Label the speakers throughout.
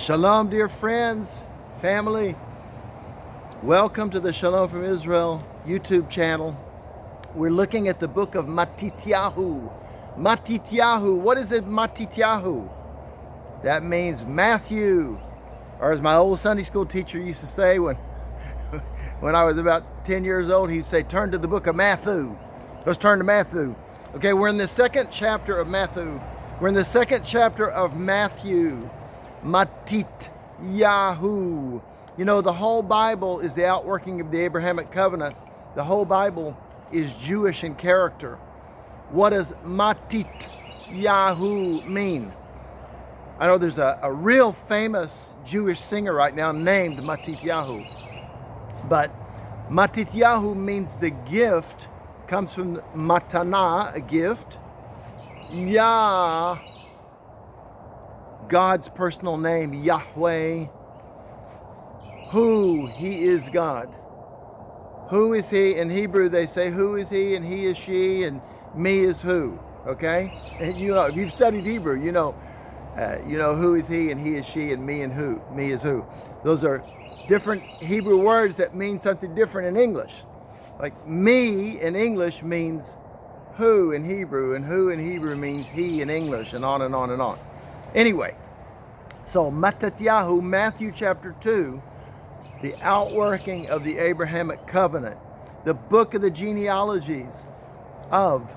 Speaker 1: Shalom, dear friends, family. Welcome to the Shalom from Israel YouTube channel. We're looking at the book of Matityahu. Matityahu. What is it, Matityahu? That means Matthew. Or as my old Sunday school teacher used to say when I was about 10 years old, he'd say, turn to the book of Matthew. Let's turn to Matthew. Okay, we're in the second chapter of Matthew. We're in the second chapter of Matthew. Matityahu. You know, the whole Bible is the outworking of the Abrahamic covenant. The whole Bible is Jewish in character. What does Matityahu mean? I know there's a real famous Jewish singer right now named Matityahu. But Matityahu means the gift, comes from matana, a gift. Yah, God's personal name, Yahweh. Who, he is God. Who is he? In Hebrew they say who is he, and he is she, and me is who. Okay? And you know, if you've studied Hebrew, you know who is he, and he is she, and me is who. Those are different Hebrew words that mean something different in English. Like me in English means who in Hebrew, and who in Hebrew means he in English, and on and on and on. Anyway, so Matityahu, Matthew chapter 2, the outworking of the Abrahamic covenant, the book of the genealogies of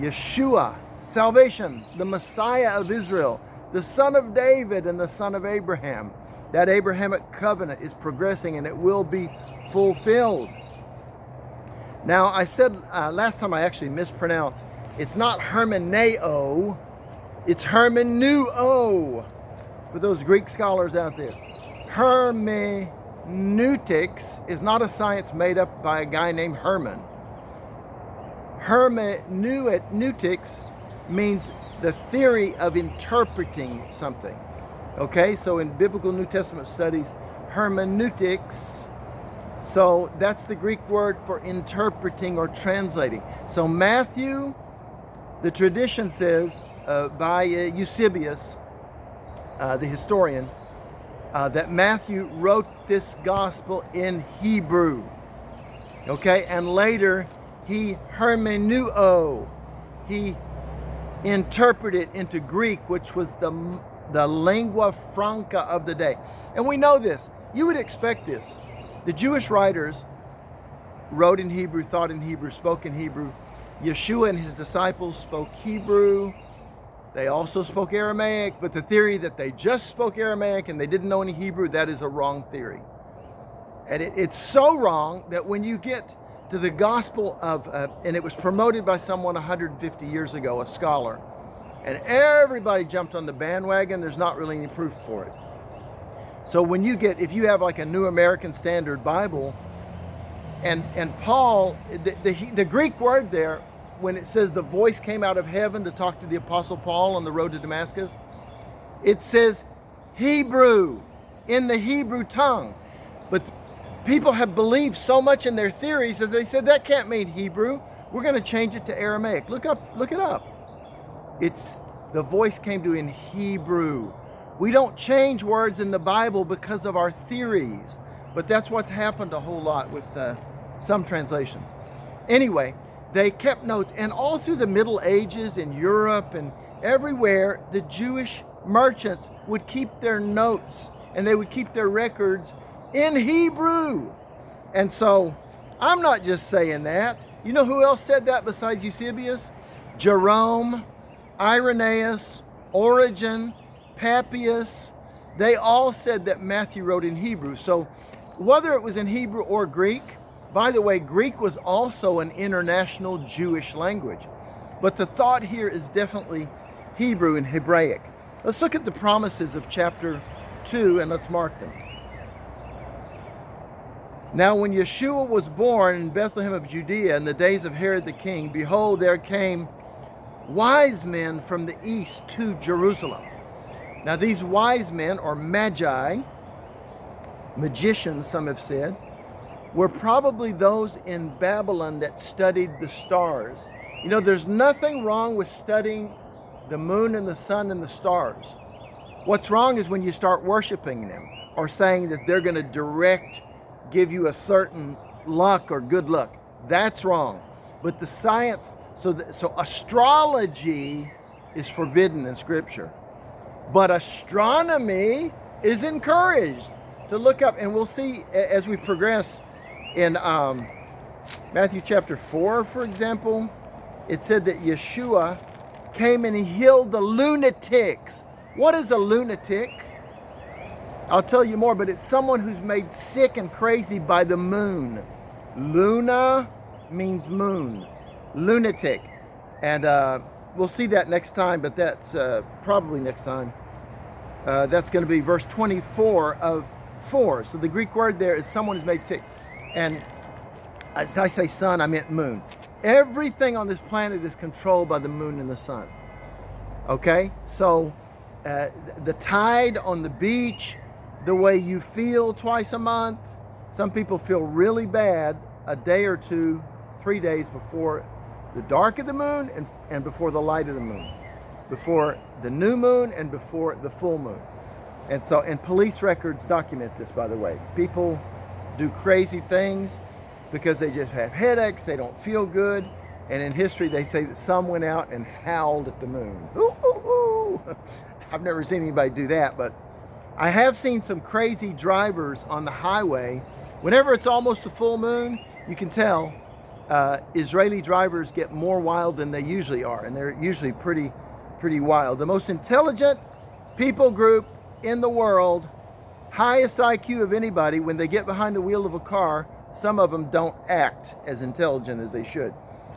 Speaker 1: Yeshua, salvation, the Messiah of Israel, the son of David and the son of Abraham. That Abrahamic covenant is progressing and it will be fulfilled. Now, I said last time I actually mispronounced. It's not hermeneo, it's hermeneuo, for those Greek scholars out there. Hermeneutics is not a science made up by a guy named Herman. Hermeneutics means the theory of interpreting something. Okay, so in biblical New Testament studies, hermeneutics, so that's the Greek word for interpreting or translating. So Matthew, the tradition says, by Eusebius, the historian, that Matthew wrote this gospel in Hebrew. Okay, and later he hermeneuo, he interpreted into Greek, which was the lingua franca of the day. And we know this. You would expect this. The Jewish writers wrote in Hebrew, thought in Hebrew, spoke in Hebrew. Yeshua and his disciples spoke Hebrew. They also spoke Aramaic, but the theory that they just spoke Aramaic and they didn't know any Hebrew, that is a wrong theory. And it's so wrong that when you get to the gospel of, and it was promoted by someone 150 years ago, a scholar, and everybody jumped on the bandwagon, there's not really any proof for it. So when you get, if you have like a New American Standard Bible, and Paul, the Greek word there, when it says the voice came out of heaven to talk to the Apostle Paul on the road to Damascus, it says Hebrew, in the Hebrew tongue. But people have believed so much in their theories that they said that can't mean Hebrew. We're going to change it to Aramaic. Look it up. It's the voice came to in Hebrew. We don't change words in the Bible because of our theories, but that's what's happened a whole lot with some translations. Anyway, they kept notes, and all through the Middle Ages in Europe and everywhere, the Jewish merchants would keep their notes and they would keep their records in Hebrew. And so I'm not just saying that. You know who else said that besides Eusebius? Jerome, Irenaeus, Origen, Papias. They all said that Matthew wrote in Hebrew. So whether it was in Hebrew or Greek, by the way, Greek was also an international Jewish language. But the thought here is definitely Hebrew and Hebraic. Let's look at the promises of chapter 2 and let's mark them. Now when Yeshua was born in Bethlehem of Judea in the days of Herod the king, behold, there came wise men from the east to Jerusalem. Now these wise men, or magi, magicians some have said, were probably those in Babylon that studied the stars. You know, there's nothing wrong with studying the moon and the sun and the stars. What's wrong is when you start worshiping them or saying that they're going to give you a certain luck or good luck. That's wrong. But the science, so astrology is forbidden in Scripture. But astronomy is encouraged to look up. And we'll see as we progress in Matthew chapter 4, for example, it said that Yeshua came and he healed the lunatics. What is a lunatic? I'll tell you more, but it's someone who's made sick and crazy by the moon. Luna means moon. Lunatic. And we'll see that next time, but that's probably next time. That's going to be verse 24 of 4. So the Greek word there is someone who's made sick. And as I say sun, I meant moon. Everything on this planet is controlled by the moon and the sun. Okay? So the tide on the beach, the way you feel twice a month. Some people feel really bad a day or 2, 3 days before the dark of the moon and before the light of the moon. Before the new moon and before the full moon. And police records document this, by the way. People do crazy things because they just have headaches, they don't feel good. And in history, they say that some went out and howled at the moon. Ooh, ooh, ooh. I've never seen anybody do that, but I have seen some crazy drivers on the highway. Whenever it's almost a full moon, you can tell Israeli drivers get more wild than they usually are, and they're usually pretty wild. The most intelligent people group in the world, highest IQ of anybody, when they get behind the wheel of a car, some of them don't act as intelligent as they should.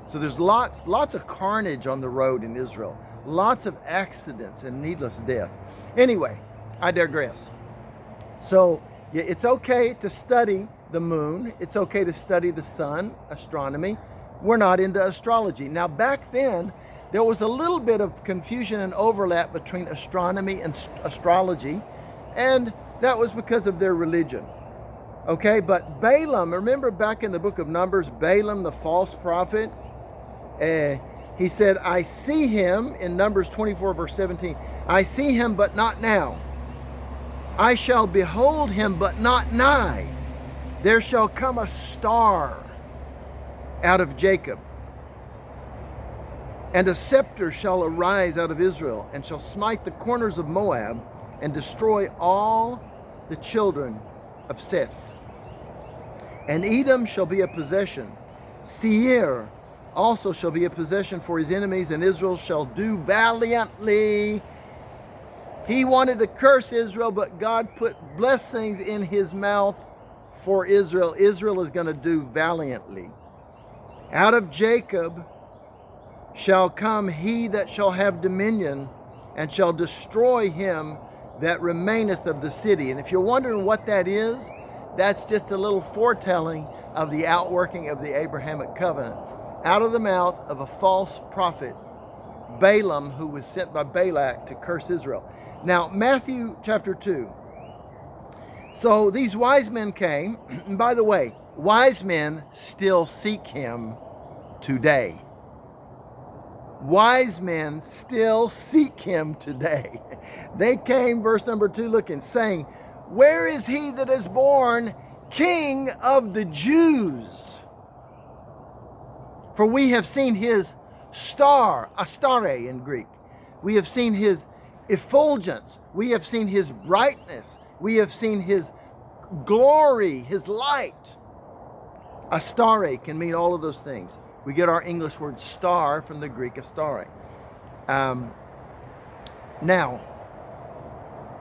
Speaker 1: So there's lots of carnage on the road in Israel. Lots of accidents and needless death. Anyway, I digress. So yeah, it's okay to study the moon. It's okay to study the sun, astronomy. We're not into astrology. Now back then, there was a little bit of confusion and overlap between astronomy and astrology, and that was because of their religion. Okay, but Balaam, remember back in the book of Numbers, Balaam the false prophet, he said, I see him, in Numbers 24 verse 17, I see him but not now. I shall behold him but not nigh. There shall come a star out of Jacob, and a scepter shall arise out of Israel, and shall smite the corners of Moab, and destroy all the children of Seth. And Edom shall be a possession. Seir also shall be a possession for his enemies, and Israel shall do valiantly. He wanted to curse Israel, but God put blessings in his mouth for Israel. Israel is going to do valiantly. Out of Jacob shall come he that shall have dominion, and shall destroy him that remaineth of the city. And if you're wondering what that is, that's just a little foretelling of the outworking of the Abrahamic covenant. Out of the mouth of a false prophet, Balaam, who was sent by Balak to curse Israel. Now, Matthew chapter 2. So these wise men came. And by the way, wise men still seek him today. Wise men still seek him today. They came, verse number 2, looking, saying, where is he that is born King of the Jews? For we have seen his star, astare in Greek. We have seen his effulgence. We have seen his brightness. We have seen his glory, his light. Astare can mean all of those things. We get our English word star from the Greek astare. Now,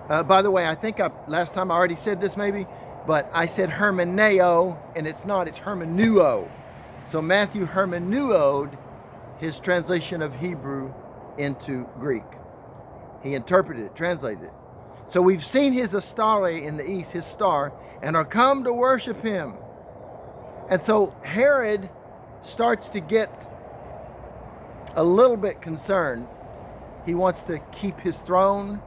Speaker 1: by the way, I think last time I already said this maybe, but I said hermeneo, and it's not, it's hermeneuo. So Matthew hermeneuoed his translation of Hebrew into Greek. He interpreted it, translated it. So we've seen his astare in the east, his star, and are come to worship him. And so Herod starts to get a little bit concerned. He wants to keep his throne.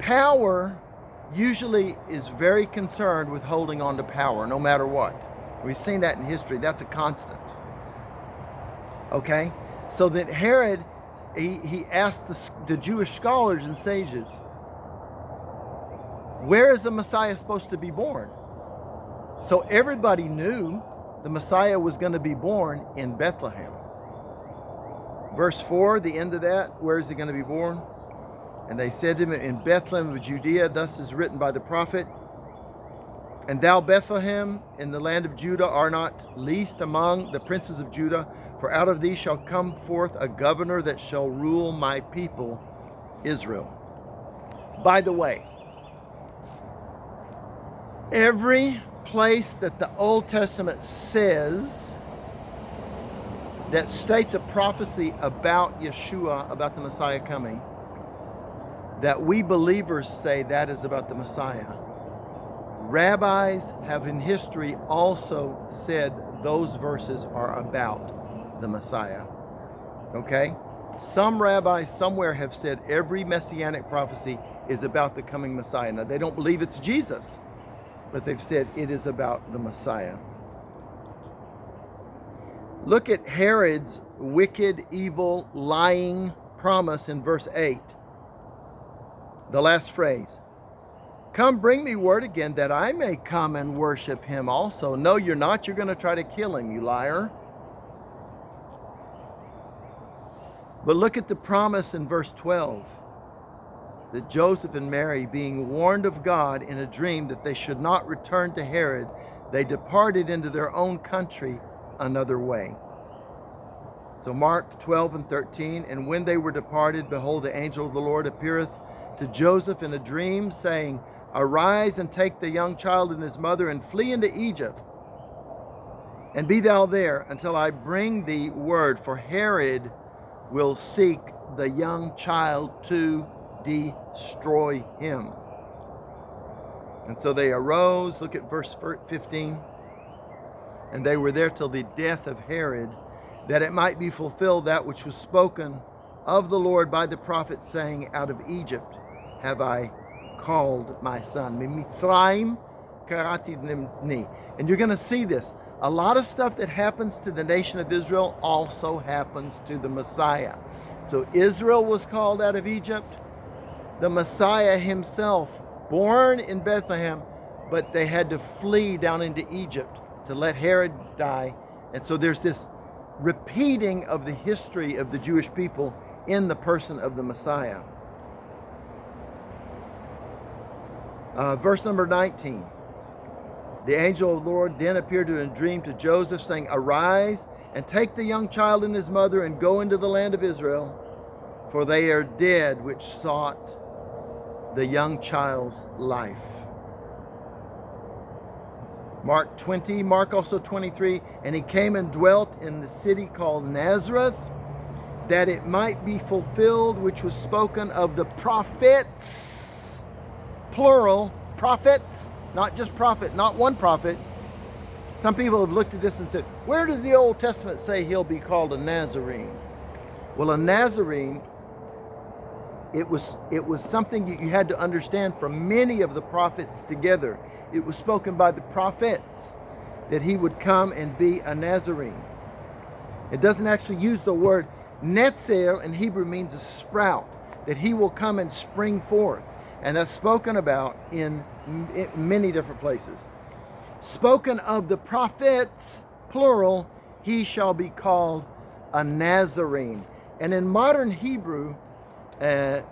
Speaker 1: Power usually is very concerned with holding on to power, no matter what. We've seen that in history. That's a constant. Okay? So that Herod, he asked the Jewish scholars and sages, Where is the Messiah supposed to be born? So everybody knew the Messiah was going to be born in Bethlehem. Verse 4, the end of that, where is he going to be born? And they said to him, in Bethlehem of Judea, thus is written by the prophet, and thou, Bethlehem, in the land of Judah, art not least among the princes of Judah, for out of thee shall come forth a governor that shall rule my people, Israel. By the way, every place that the Old Testament says that states a prophecy about Yeshua, about the Messiah coming, that we believers say that is about the Messiah, rabbis have in history also said those verses are about the Messiah. Okay? Some rabbis somewhere have said every messianic prophecy is about the coming Messiah. Now, they don't believe it's Jesus, but they've said it is about the Messiah. Look at Herod's wicked, evil, lying promise in verse 8. The last phrase. Come, bring me word again that I may come and worship him also. No, you're not. You're going to try to kill him, you liar. But look at the promise in verse 12. That Joseph and Mary, being warned of God in a dream that they should not return to Herod, they departed into their own country another way. So Mark 12 and 13, and when they were departed, behold, the angel of the Lord appeareth to Joseph in a dream, saying, Arise and take the young child and his mother and flee into Egypt, and be thou there until I bring thee word, for Herod will seek the young child to destroy him. And so they arose, look at verse 15, and they were there till the death of Herod, that it might be fulfilled that which was spoken of the Lord by the prophet, saying, Out of Egypt have I called my son. Mimitzrayim karati nimni. And you're going to see this. A lot of stuff that happens to the nation of Israel also happens to the Messiah. So Israel was called out of Egypt. The Messiah himself, born in Bethlehem, but they had to flee down into Egypt to let Herod die. And so there's this repeating of the history of the Jewish people in the person of the Messiah. Verse number 19. The angel of the Lord then appeared in a dream to Joseph, saying, Arise and take the young child and his mother and go into the land of Israel, for they are dead which sought the young child's life. Mark 20, Mark also 23, and he came and dwelt in the city called Nazareth, that it might be fulfilled which was spoken of the prophets, plural, prophets, not just prophet, not one prophet. Some people have looked at this and said, where does the Old Testament say he'll be called a Nazarene? Well, a Nazarene, it was something you had to understand from many of the prophets together. It was spoken by the prophets that he would come and be a Nazarene. It doesn't actually use the word netzer in Hebrew, means a sprout, that he will come and spring forth. And that's spoken about in many different places. Spoken of the prophets, plural, he shall be called a Nazarene. And in modern Hebrew, the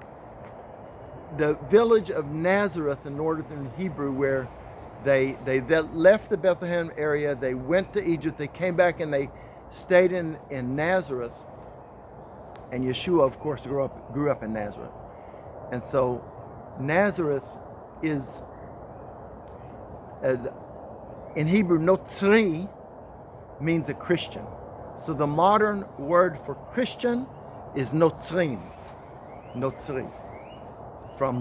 Speaker 1: village of Nazareth in northern Hebrew, where they left the Bethlehem area, they went to Egypt, they came back and they stayed in Nazareth. And Yeshua, of course, grew up in Nazareth. And so Nazareth is, in Hebrew, Notzri means a Christian. So the modern word for Christian is Notzrim, Notzri, from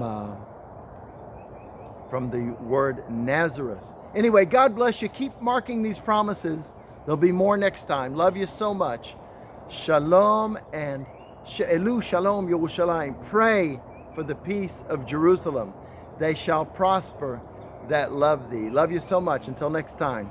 Speaker 1: the word Nazareth. Anyway, God bless you. Keep marking these promises. There'll be more next time. Love you so much. Shalom and She'elu Shalom Yerushalayim. Pray for the peace of Jerusalem. They shall prosper that love thee. Love you so much. Until next time.